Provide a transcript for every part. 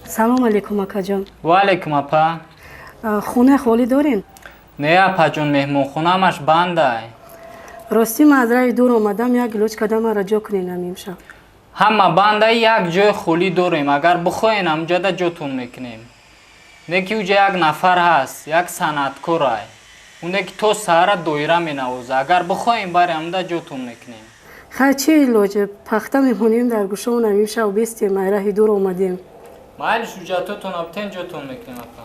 سلام علیکم اکا جان. و علیکم اپا. خونه خالی دارین؟ نه اپا جون، مهمون خونه‌مش بنده. راستی من از راه دور آمدم، یک گلوچ کدام را جا کنین امشب. همه بنده یک جای خالی داریم، اگر بخواین همجا ده جاتون میکنیم. نکی اوجا یک نفر هست، یک صنعتکار است. اونه که تو سهر دایره مینوازه، اگر بخواین بریم همده جاتون میکنیم. خیر چه علاجه؟ پخته میمونیم در گوشه اون امشب بیستیم، من راه دور آمدیم. مایلش اوجا توتون ابتین جاتون میکنیم اپا.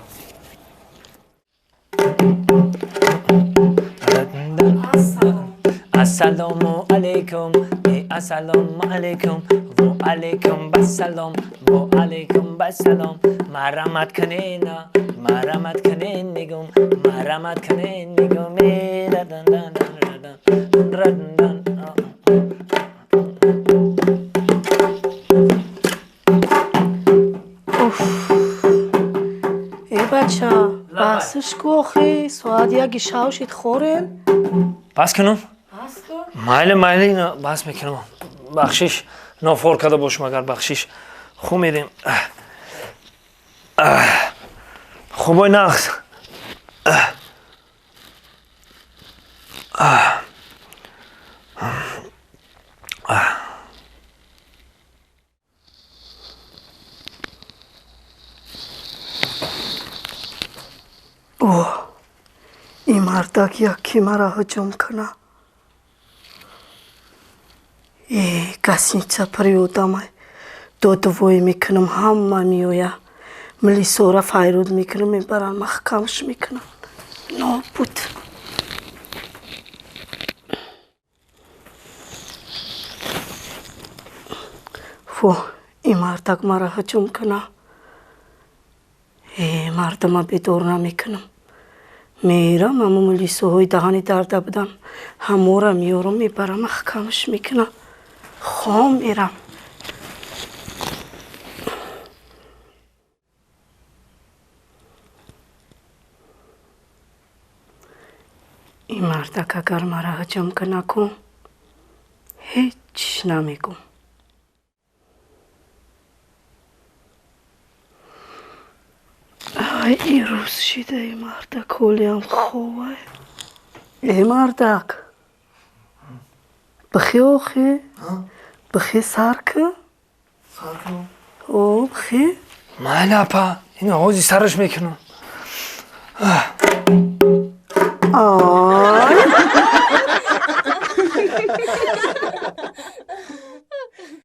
السلام علیکم السلام علیکم و علیکم بسلام و علیکم بسلام مرحمت کنین مرحمت کنین میگم مرحمت کنین میگم ای بچه بحثش کو آخی ساعت یک شوشید خورین؟ بس کنم بس کن. مایل اینا بس میکنم بخشش نافور کده باش مگر بخشش خوب میدیم خوبای نخت اوه این مردک یکی مرا هجوم کنه. ای کسی چپری بودم دو میکنم همه میویا ملی سورا فیرود میکنم میبرن محکمش میکنم نابود. فو این مردک مرا هجوم کنه. ای مردم بیدور نمیکنم میرم اما ملی سوهای دهانی درده بدن همورا میارم میبرم محکمش میکنم خام میرم. این مردک اگر مرا هجوم کنه کن هیچ نمیگم. ای روز شده ای مردک کلیم خوبه. ای مردک بخی آخی بخی سرکه او بخی مایل اپا این آغازی سرش میکنم آی